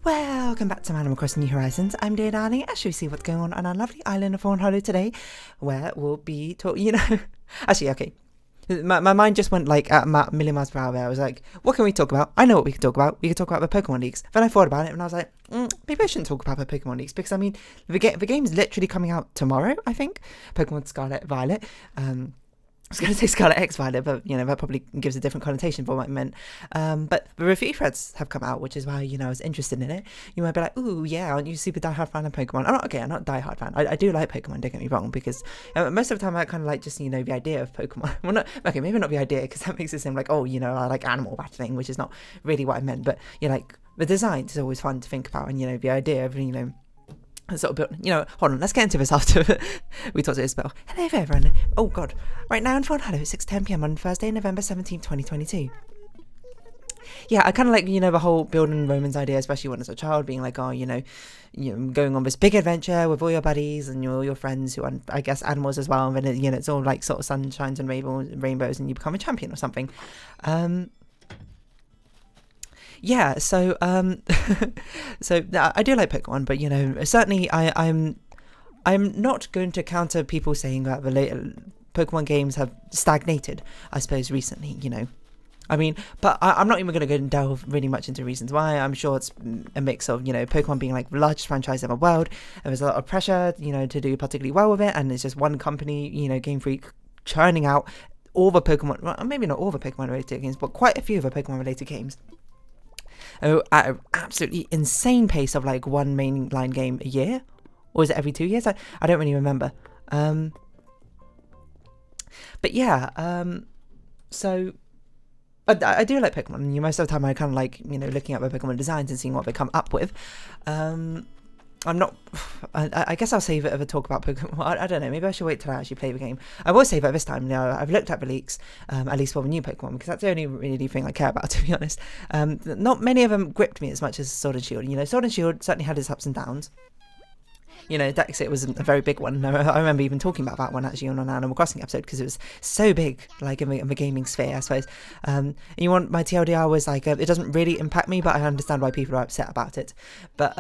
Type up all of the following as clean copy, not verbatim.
Welcome back to Animal Crossing New Horizons. I'm dear darling. As you see what's going on our lovely island of Fawnhollow today, where we'll be talking, actually, okay. My mind just went like at a million miles per hour there. I was like, what can we talk about? I know what we can talk about. We can talk about the Pokemon leaks. Then I thought about it and I was like, maybe I shouldn't talk about the Pokemon leaks because, I mean, the game's literally coming out tomorrow, I think. Pokemon Scarlet Violet. I was going to say Scarlet X Violet, but, that probably gives a different connotation for what I meant. But the review threads have come out, which is why, I was interested in it. You might be like, ooh, yeah, aren't you a super diehard fan of Pokemon? I'm not a diehard fan. I do like Pokemon, don't get me wrong, because most of the time I kind of like just, the idea of Pokemon. Well, maybe not the idea, because that makes it seem like, I like animal battling, which is not really what I meant. But, the design is always fun to think about, and, the idea of, sort of, hold on, let's get into this after we talked to Isabel. Hello there, everyone. Oh, God. Right now in Fawnhallow, it's 6:10 p.m. on Thursday, November 17th, 2022. Yeah, I kind of like, the whole building Romans idea, especially when as a child, being like, going on this big adventure with all your buddies and your friends who are, I guess, animals as well. And then, it's all like sort of sunshines and rainbows and you become a champion or something. Yeah, so so I do like Pokemon, but certainly I'm not going to counter people saying that the later Pokemon games have stagnated, I suppose, recently, I mean, but I'm not even going to go and delve really much into reasons why. I'm sure it's a mix of, Pokemon being like the largest franchise in the world, and there's a lot of pressure, to do particularly well with it, and it's just one company, Game Freak, churning out all the Pokemon, well, maybe not all the Pokemon related games, but quite a few of the Pokemon related games. At an absolutely insane pace of like one mainline game a year, or is it every 2 years? I don't really remember. But yeah, so I do like Pokemon. Most of the time I kind of like looking at the Pokemon designs and seeing what they come up with. I'm not. I guess I'll save it of a talk about Pokemon. I don't know. Maybe I should wait till I actually play the game. I will save it this time. I've looked at the leaks, at least for the new Pokemon, because that's the only really thing I care about, to be honest. Not many of them gripped me as much as Sword and Shield. Sword and Shield certainly had its ups and downs. Dexit was a very big one. I remember even talking about that one actually on an Animal Crossing episode because it was so big, like in the gaming sphere, I suppose. And my TLDR was like, it doesn't really impact me, but I understand why people are upset about it. But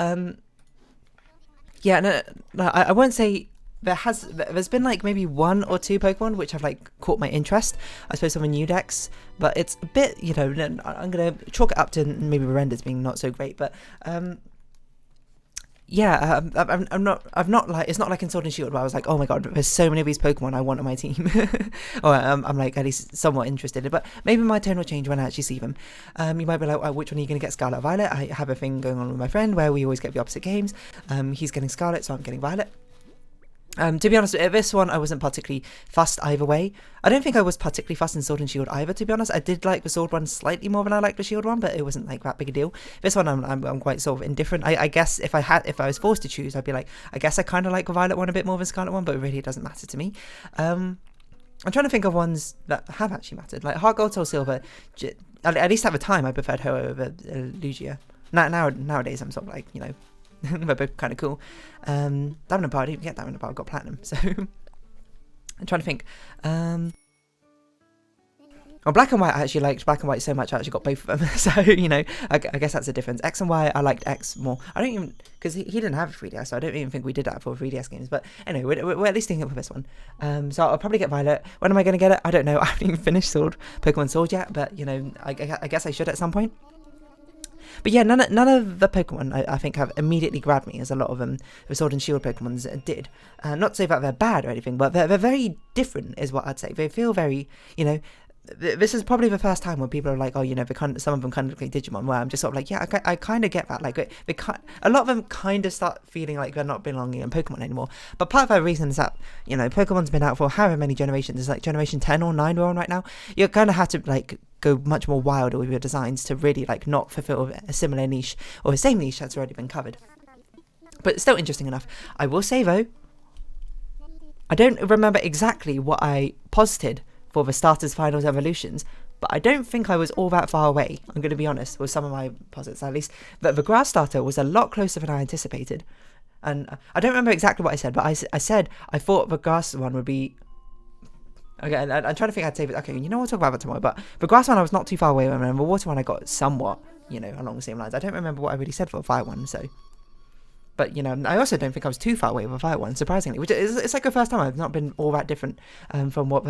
yeah, no, I won't say there's been like maybe one or two Pokemon which have like caught my interest, I suppose, on the new decks, but it's a bit, I'm gonna chalk it up to maybe the renders being not so great, but yeah, I've not like, it's not like in Sword and Shield where I was like, oh my god, there's so many of these Pokemon I want on my team. Or I'm like at least somewhat interested, but maybe my tone will change when I actually see them. You might be like, which one are you going to get, Scarlet or Violet? I have a thing going on with my friend where we always get the opposite games. He's getting Scarlet, so I'm getting Violet. To be honest, this one I wasn't particularly fussed either way. I don't think I was particularly fussed in Sword and Shield either, to be honest. I did like the Sword one slightly more than I liked the Shield one, but it wasn't like that big a deal. This one I'm quite sort of indifferent. I guess if I was forced to choose, I'd be like, I guess I kind of like the Violet one a bit more than Scarlet one, but it really doesn't matter to me. I'm trying to think of ones that have actually mattered. Like Heart Gold, Soul Silver, at least at the time I preferred her over Lugia. Nowadays I'm sort of like, they're both kind of cool. Diamond and Pearl, I didn't get Diamond and Pearl, I got Platinum, so I'm trying to think. Well, Black and White, I actually liked Black and White so much I actually got both of them, so, I guess that's the difference. X and Y, I liked X more. I don't even, because he didn't have a 3DS, so I don't even think we did that for 3DS games, but anyway, we're at least thinking for this one. So I'll probably get Violet. When am I going to get it? I don't know. I haven't even finished Pokemon Sword yet, but, I guess I should at some point. But yeah, none of the Pokemon I think have immediately grabbed me, as a lot of them, the Sword and Shield Pokemons did. Not to say that they're bad or anything, but they're very different, is what I'd say. They feel very, this is probably the first time when people are like, oh, some of them kind of look like Digimon, where I'm just sort of like, yeah, I kind of get that. Like, a lot of them kind of start feeling like they're not belonging in Pokemon anymore. But part of that reason is that, Pokemon's been out for however many generations. It's like generation 10 or 9 we're on right now. You kind of have to, like, go much more wilder with your designs to really, like, not fulfill a similar niche or the same niche that's already been covered. But it's still interesting enough. I will say, though, I don't remember exactly what I posited for the Starters, Finals, Evolutions, but I don't think I was all that far away, I'm going to be honest, with some of my posits at least. But the Grass Starter was a lot closer than I anticipated. And I don't remember exactly what I said, but I said I thought the Grass one would be... Okay, I'm trying to think I'd say, but okay, we'll talk about that tomorrow. But the Grass one I was not too far away, and the Water one I got somewhat you know, along the same lines. I don't remember what I really said for the fire one, so. But, you know, I also don't think I was too far away with the fire one, surprisingly. Which is, it's like the first time I've not been all that different from what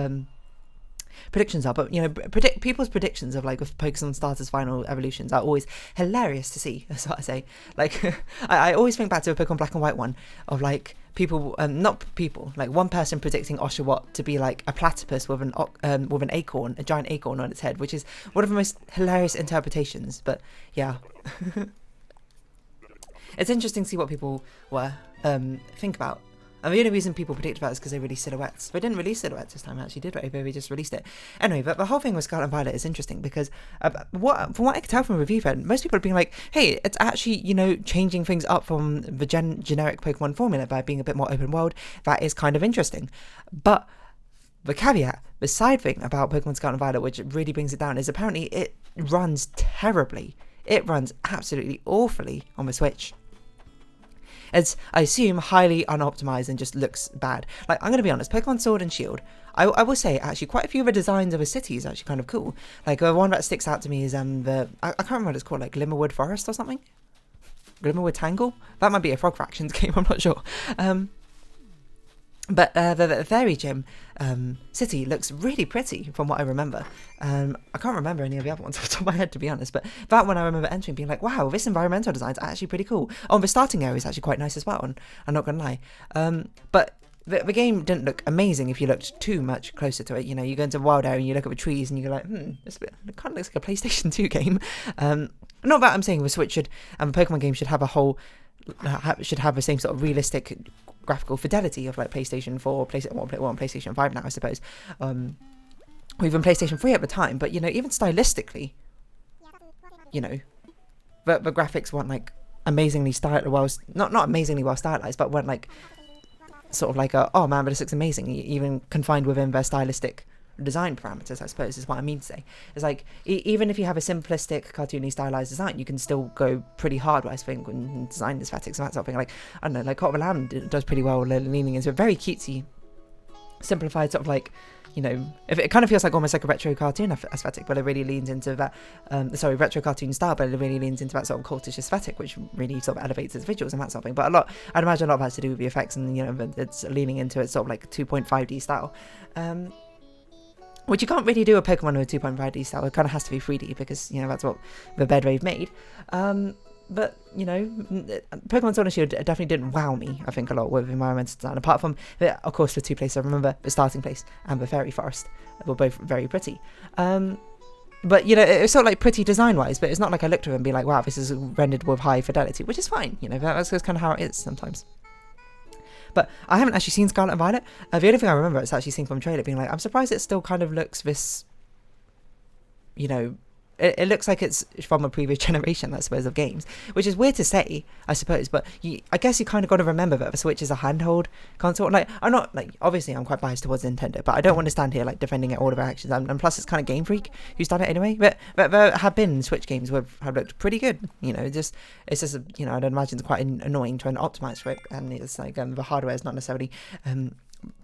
predictions are. But, you know, people's predictions of, like, with Pokemon starters final evolutions are always hilarious to see, that's what I say. Like, I always think back to a Pokemon Black and White one of, like, people, not people, like one person predicting Oshawott to be like a platypus with an acorn, a giant acorn on its head, which is one of the most hilarious interpretations. But yeah, it's interesting to see what people were think about. And the only reason people predict about it is because they released silhouettes. They didn't release silhouettes this time, actually, did they? They just released it. Anyway, but the whole thing with Scarlet and Violet is interesting because from what I could tell from a review thread, most people have been like, hey, it's actually, you know, changing things up from the generic Pokemon formula by being a bit more open world. That is kind of interesting. But the caveat, the side thing about Pokemon Scarlet and Violet, which really brings it down, is apparently it runs terribly. It runs absolutely awfully on the Switch. It's, I assume, highly unoptimized and just looks bad. Like, I'm going to be honest, Pokemon Sword and Shield, I will say, actually, quite a few of the designs of the city is actually kind of cool. Like, one that sticks out to me is I can't remember what it's called, like Glimmerwood Forest or something? Glimmerwood Tangle? That might be a Frog Fractions game, I'm not sure. But the Fairy Gym city looks really pretty from what I remember. I can't remember any of the other ones off the top of my head, to be honest, but that one I remember entering being like, wow, this environmental design is actually pretty cool. Oh, the starting area is actually quite nice as well, and I'm not going to lie. But the game didn't look amazing if you looked too much closer to it. You know, you go into a wild area and you look at the trees and you're like, it kind of looks like a PlayStation 2 game. Not that I'm saying the Switch should, and the Pokemon game should have should have the same sort of realistic graphical fidelity of like PlayStation 4, PlayStation 5 now, I suppose, or even PlayStation 3 at the time. But, you know, even stylistically, you know, the graphics weren't like amazingly not amazingly well stylized, but weren't like sort of like oh man, but this looks amazing, even confined within their stylistic design parameters, I suppose, is what I mean to say. It's like, even if you have a simplistic, cartoony, stylized design, you can still go pretty hard, I think, when design aesthetics and that sort of thing. Like, I don't know, like Cot of the Lamb does pretty well, leaning into a very cutesy, simplified sort of like, you know, it kind of feels like almost like a retro cartoon aesthetic, but it really leans into that, retro cartoon style, but it really leans into that sort of cultish aesthetic, which really sort of elevates its visuals and that sort of thing. But I'd imagine a lot of that has to do with the effects, and, you know, it's leaning into its sort of like 2.5D style. Which you can't really do a Pokemon with 2.5D style. It kind of has to be 3D because, you know, that's what the bed rave made. But, you know, Pokemon Sword and Shield definitely didn't wow me, I think, a lot with environmental design. Apart from, of course, the two places I remember, the starting place and the Fairy Forest, were both very pretty. But, you know, it's sort of like pretty design-wise, but it's not like I looked at it and be like, wow, this is rendered with high fidelity, which is fine. You know, that's kind of how it is sometimes. But I haven't actually seen Scarlet and Violet. The only thing I remember is actually seeing from the trailer being like, I'm surprised it still kind of looks this, you know, it looks like it's from a previous generation, I suppose, of games, which is weird to say, I suppose, but I guess you kind of got to remember that the Switch is a handheld console. Like, I'm not, like, obviously I'm quite biased towards Nintendo, but I don't want to stand here, like, defending it all of their actions, and plus it's kind of Game Freak who's done it anyway, but there have been Switch games that have looked pretty good, you know, it's just, you know, I'd imagine it's quite annoying trying to optimize for it, and it's like, the hardware is not necessarily,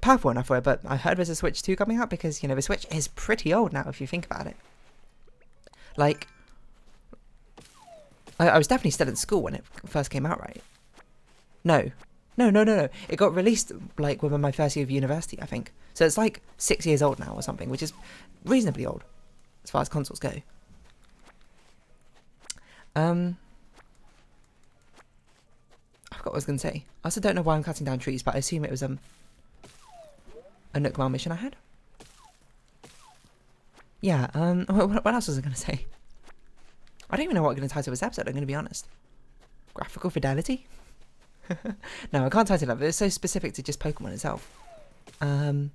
powerful enough for it, but I heard there's a Switch 2 coming out, because, you know, the Switch is pretty old now, if you think about it. Like, I was definitely still in school when it first came out, right? No. It got released, like, within my first year of university, I think. So it's, like, 6 years old now or something, which is reasonably old, as far as consoles go. I forgot what I was going to say. I also don't know why I'm cutting down trees, but I assume it was, a Nook Mile mission I had. Yeah, what else was I going to say? I don't even know what I'm going to title this episode, I'm going to be honest. Graphical fidelity? No, I can't title it, but it's so specific to just Pokemon itself. I'm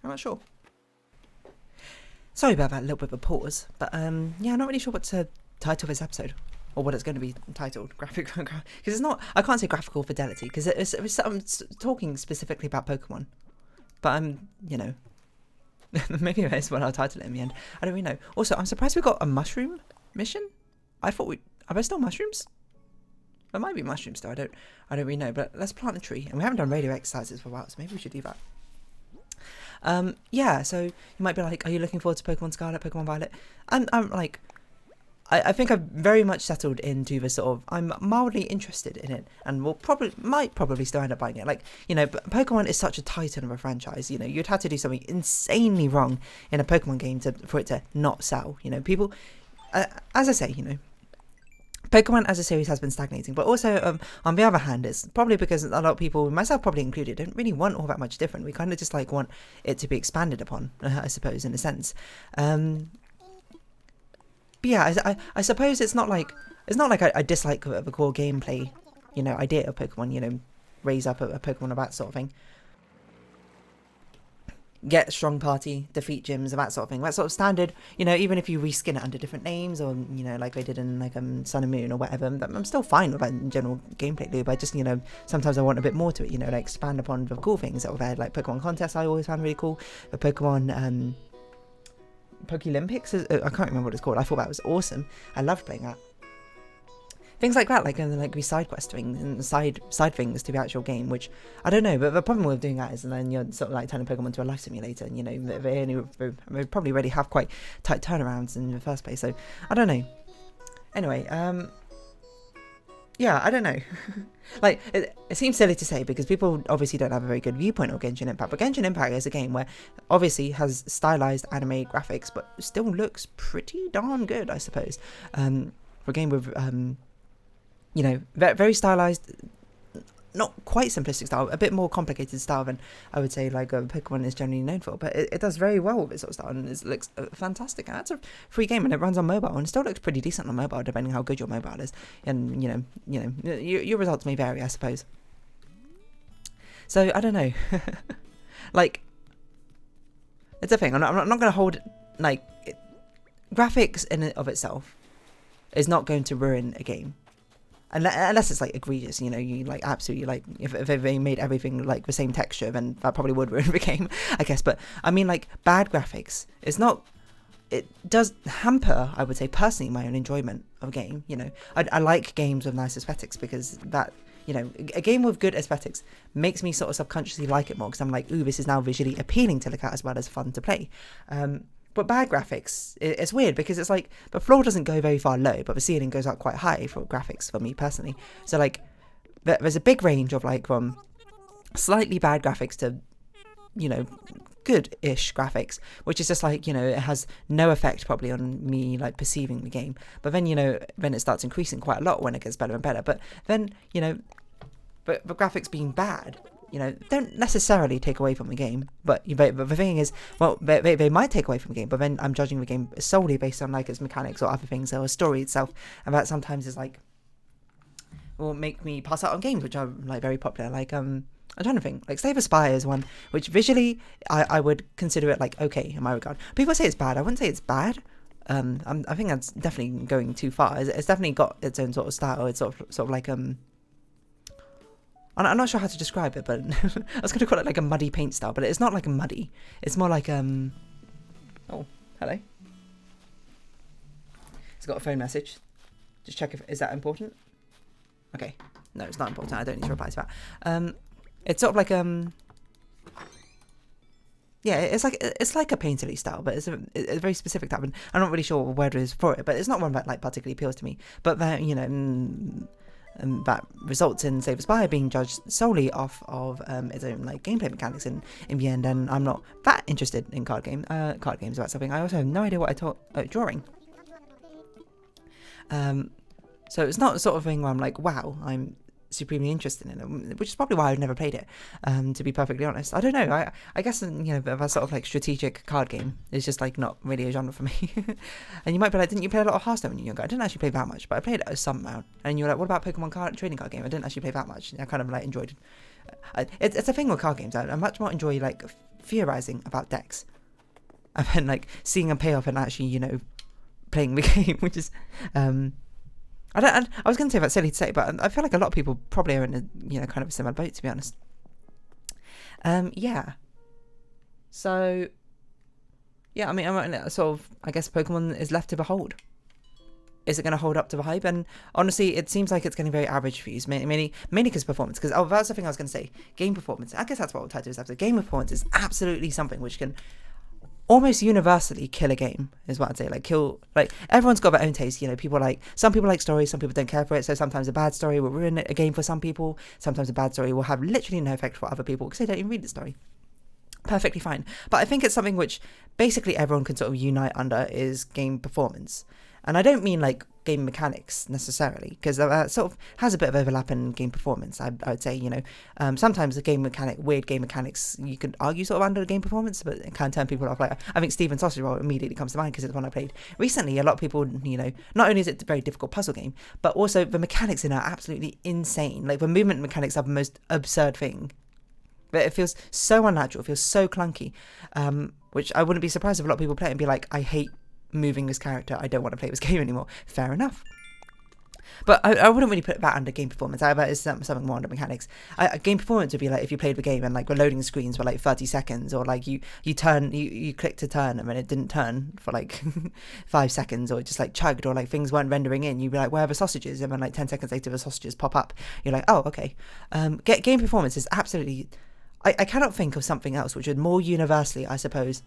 not sure. Sorry about that little bit of a pause, but yeah, I'm not really sure what to title this episode. Or what it's going to be titled, graphical, because it's not, I can't say graphical fidelity, because I'm talking specifically about Pokemon. But I'm, you know, maybe that's what I'll title it in the end. I don't really know. Also, I'm surprised we got a mushroom mission. I thought are there still mushrooms? There might be mushrooms still. I don't really know. But let's plant a tree, and we haven't done radio exercises for a while, so maybe we should do that. Yeah, so you might be like, are you looking forward to Pokemon Scarlet, Pokemon Violet? And I'm like, I think I've very much settled into the sort of, I'm mildly interested in it, and might probably still end up buying it. Like, you know, Pokemon is such a titan of a franchise. You know, you'd have to do something insanely wrong in a Pokemon game for it to not sell. You know, people, as I say, you know, Pokemon as a series has been stagnating, but also on the other hand, it's probably because a lot of people, myself probably included, don't really want all that much different. We kind of just like want it to be expanded upon, I suppose, in a sense. But yeah, I suppose it's not like I dislike the core gameplay, you know, idea of Pokemon. You know, raise up a Pokemon of that sort of thing. Get a strong party, defeat gyms, and that sort of thing. That sort of standard, you know, even if you reskin it under different names, or, you know, like they did in like Sun and Moon or whatever, I'm still fine with that general gameplay loop. I just, you know, sometimes I want a bit more to it, you know, like expand upon the cool things that were there, like Pokemon contests I always found really cool. The Pokemon Olympics, I can't remember what it's called. I thought that was awesome. I loved playing that. Things like that, like the side quest things and side things to the actual game, which I don't know. But the problem with doing that is, and then you're sort of like turning Pokemon to a life simulator, and you know they probably already have quite tight turnarounds in the first place. So I don't know. Anyway, yeah, I don't know. Like, it seems silly to say because people obviously don't have a very good viewpoint of Genshin Impact, but Genshin Impact is a game where obviously has stylized anime graphics, but still looks pretty darn good, I suppose. For a game with, you know, very stylized, not quite simplistic style, a bit more complicated style than I would say like Pokemon is generally known for, but it does very well with its sort of style, and it looks fantastic. And that's a free game, and it runs on mobile, and it still looks pretty decent on mobile, depending how good your mobile is. And you know, your results may vary, I suppose. So I don't know, like it's a thing. I'm not going to hold like graphics in and of itself is not going to ruin a game. Unless it's like egregious, you know, you like absolutely like if they made everything like the same texture, then that probably would ruin the game, I guess. But I mean, like bad graphics, it does hamper, I would say personally, my own enjoyment of a game. You know, I like games with nice aesthetics because that, you know, a game with good aesthetics makes me sort of subconsciously like it more because I'm like, ooh, this is now visually appealing to look at as well as fun to play. But bad graphics, it's weird because it's like the floor doesn't go very far low, but the ceiling goes up quite high for graphics for me personally. So like there's a big range of like from slightly bad graphics to, you know, good-ish graphics, which is just like, you know, it has no effect probably on me like perceiving the game. But then, you know, then it starts increasing quite a lot when it gets better and better. But then, you know, but the graphics being bad, you know, don't necessarily take away from the game, but the thing is, well, they might take away from the game, but then I'm judging the game solely based on like its mechanics or other things or a story itself, and that sometimes is like will make me pass out on games which are like very popular. Like I'm trying to think, like Slay the Spire is one which visually I would consider it like okay in my regard. People say it's bad. I wouldn't say it's bad. I think that's definitely going too far. It's definitely got its own sort of style. It's sort of like I'm not sure how to describe it, but I was going to call it like a muddy paint style, but it's not like a muddy. It's more like oh, hello. It's got a phone message. Just check if is that important. Okay, no, it's not important. I don't need to reply to that. It's sort of like yeah, it's like a painterly style, but it's a very specific type, and I'm not really sure what word it is for it, but it's not one that like particularly appeals to me. But that, you know. And that results in Slay the Spire being judged solely off of its own like gameplay mechanics in the end, and I'm not that interested in card games about something. I also have no idea what I taught drawing. So it's not the sort of thing where I'm like, wow, I'm supremely interested in it, which is probably why I've never played it, to be perfectly honest. I don't know, I guess, you know, that sort of like strategic card game is just like not really a genre for me. And you might be like, didn't you play a lot of Hearthstone when you were younger? I didn't actually play that much, but I played it some amount. And you're like, what about Pokemon trading card game? I didn't actually play that much. I kind of like enjoyed it. It's a thing with card games. I much more enjoy like theorizing about decks and then like seeing a payoff and actually, you know, playing the game, which is I was going to say that's silly to say, but I feel like a lot of people probably are in a, you know, kind of a similar boat, to be honest. Yeah. So, yeah, I mean, I'm sort of, I guess Pokemon is left to behold. is it going to hold up to the hype? And honestly, it seems like it's getting very average views, mainly because performance. Because that's the thing I was going to say. Game performance. I guess that's what we'll title this episode. Game performance is absolutely something which can almost universally kill a game, is what I'd say. Like everyone's got their own taste. You know, some people like stories, some people don't care for it. So sometimes a bad story will ruin a game for some people. Sometimes a bad story will have literally no effect for other people because they don't even read the story. Perfectly fine. But I think it's something which basically everyone can sort of unite under is game performance. And I don't mean like game mechanics necessarily, because that sort of has a bit of overlap in game performance. I would say, you know, sometimes the weird game mechanics, you could argue sort of under game performance, but it can turn people off. Like, I think Steven Sausage Roll immediately comes to mind because it's one I played recently. A lot of people, you know, not only is it a very difficult puzzle game, but also the mechanics in it are absolutely insane. Like, the movement mechanics are the most absurd thing. But it feels so unnatural, it feels so clunky, which I wouldn't be surprised if a lot of people play it and be like, I hate moving this character, I don't want to play this game anymore. Fair enough. But I wouldn't really put that under game performance. I bet it's something more under mechanics. Game performance would be like if you played the game and like the loading screens were like 30 seconds, or like you click to turn and then it didn't turn for like 5 seconds, or it just like chugged, or like things weren't rendering in. You'd be like, where are the sausages? And then like 10 seconds later the sausages pop up. You're like, oh, okay. Game performance is absolutely... I cannot think of something else which would more universally, I suppose,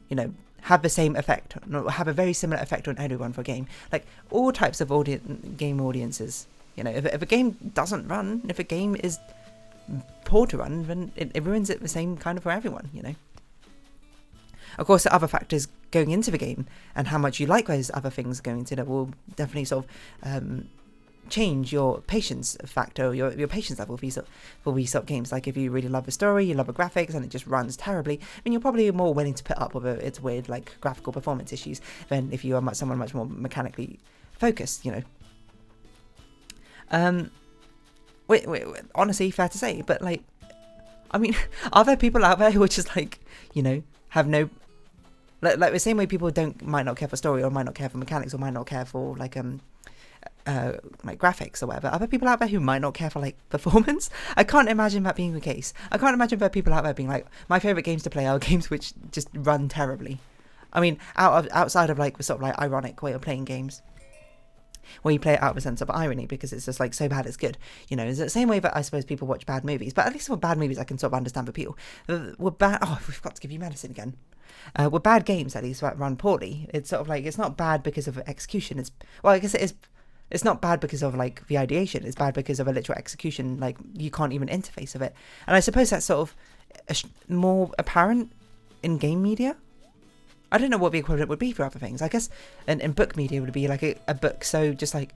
you know, have the same effect, or have a very similar effect on everyone for a game. Like, all types of game audiences, you know, if a game doesn't run, if a game is poor to run, then it ruins it the same kind of for everyone, you know. Of course, the other factors going into the game and how much you like those other things going into it will definitely sort of change your patience factor, your patience level for these sort of games. Like, if you really love the story, you love the graphics, and it just runs terribly, then you're probably more willing to put up with its weird, like, graphical performance issues than if you are someone much more mechanically focused, you know. Wait, honestly, fair to say, but, like, I mean, are there people out there who are just, like, you know, have no... Like the same way people might not care for story, or might not care for mechanics, or might not care for, like graphics or whatever. Are there people out there who might not care for like performance? I can't imagine that being the case. I can't imagine there are people out there being like, my favourite games to play are games which just run terribly. I mean, outside of like the sort of like ironic way of playing games, where you play it out of a sense of irony because it's just like so bad it's good. You know, it's the same way that I suppose people watch bad movies, but at least with bad movies I can sort of understand the appeal. With bad... Oh, we've got to give you medicine again. With bad games, at least, that run poorly, it's sort of like, it's not bad because of execution. Well, I guess it is. It's not bad because of like the ideation. It's bad because of a literal execution. Like, you can't even interface with it. And I suppose that's sort of more apparent in game media. I don't know what the equivalent would be for other things. I guess in book media would be like a book so just like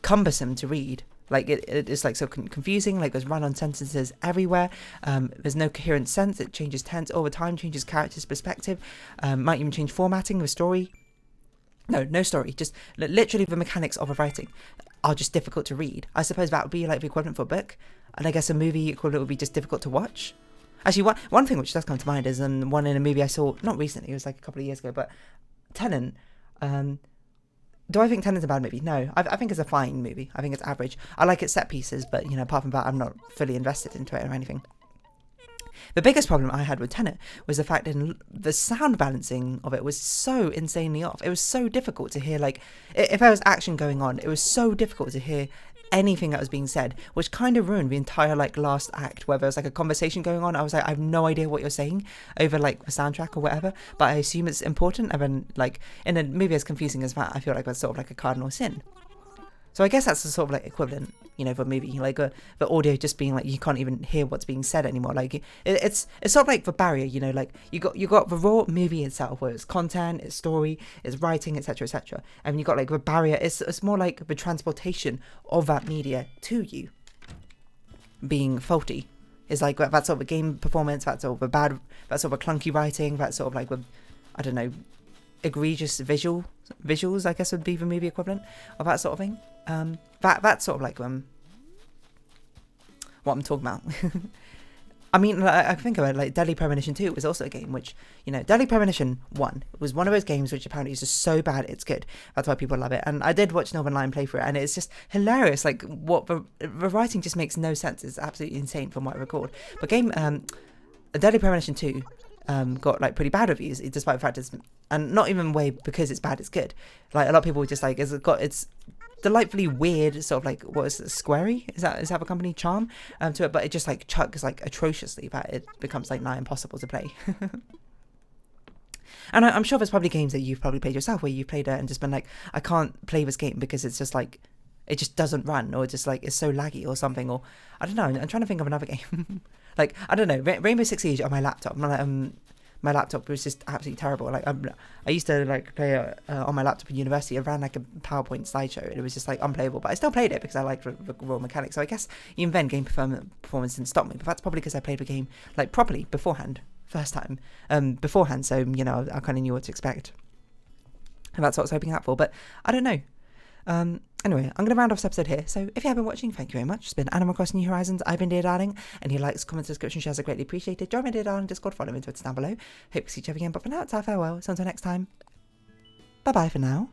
cumbersome to read. Like it's like so confusing. Like, there's run-on sentences everywhere. There's no coherent sense. It changes tense all the time. Changes characters' perspective. Might even change formatting of a story. No story. Just literally the mechanics of a writing are just difficult to read. I suppose that would be like the equivalent for a book, and I guess a movie equivalent would be just difficult to watch. Actually, one thing which does come to mind is one in a movie I saw not recently. It was like a couple of years ago, but Tenet. Do I think Tenet's a bad movie? No, I think it's a fine movie. I think it's average. I like its set pieces, but you know, apart from that, I'm not fully invested into it or anything. The biggest problem I had with Tenet was the fact that the sound balancing of it was so insanely off. It was so difficult to hear, like, if there was action going on, it was so difficult to hear anything that was being said, which kind of ruined the entire, like, last act, where there was, like, a conversation going on. I was like, I have no idea what you're saying over, like, the soundtrack or whatever, but I assume it's important, and then, like, in a movie as confusing as that, I feel like that's sort of like a cardinal sin. So I guess that's the sort of like equivalent, you know, for a movie, like the audio just being like, you can't even hear what's being said anymore. Like it's sort of like the barrier, you know, like you got the raw movie itself, where it's content, it's story, it's writing, etc., etc. And you got like the barrier. It's more like the transportation of that media to you being faulty. It's like that sort of a game performance, that sort of a bad, that sort of a clunky writing, that sort of like I don't know, egregious visuals, I guess would be the movie equivalent of that sort of thing. That's sort of like what I'm talking about. I mean, I think about it, like Deadly Premonition 2 was also a game which, you know, Deadly Premonition 1 was one of those games which apparently is just so bad it's good. That's why people love it. And I did watch Northern Lion play for it, and it's just hilarious. Like, what the writing just makes no sense. It's absolutely insane from what I recalled. But Deadly Premonition 2, got like pretty bad reviews, despite the fact it's, and not even way because it's bad, it's good. Like a lot of people were just like, it's delightfully weird, sort of like, what is it, squarey? Is that a company charm to it? But it just like chugs like atrociously that it becomes like nigh impossible to play. And I'm sure there's probably games that you've probably played yourself where you've played it and just been like, I can't play this game because it's just like, it just doesn't run, or just like it's so laggy or something, or I don't know. I'm trying to think of another game. Like I don't know, Rainbow Six Siege on my laptop. My laptop was just absolutely terrible. Like I used to like play on my laptop in university. I ran like a PowerPoint slideshow, and it was just like unplayable. But I still played it because I liked the raw mechanics. So I guess even then, game performance didn't stop me. But that's probably because I played the game like properly beforehand, first time beforehand. So you know, I kind of knew what to expect, and that's what I was hoping out for. But I don't know. Anyway, I'm going to round off this episode here. So if you have been watching, thank you very much. It's been Animal Crossing New Horizons. I've been Dear Darling. Any likes, comments, description, shares are greatly appreciated. Join my Dear Darling Discord, follow me on Twitter down below. Hope to see each other again. But for now, it's our farewell. So until next time, bye bye for now.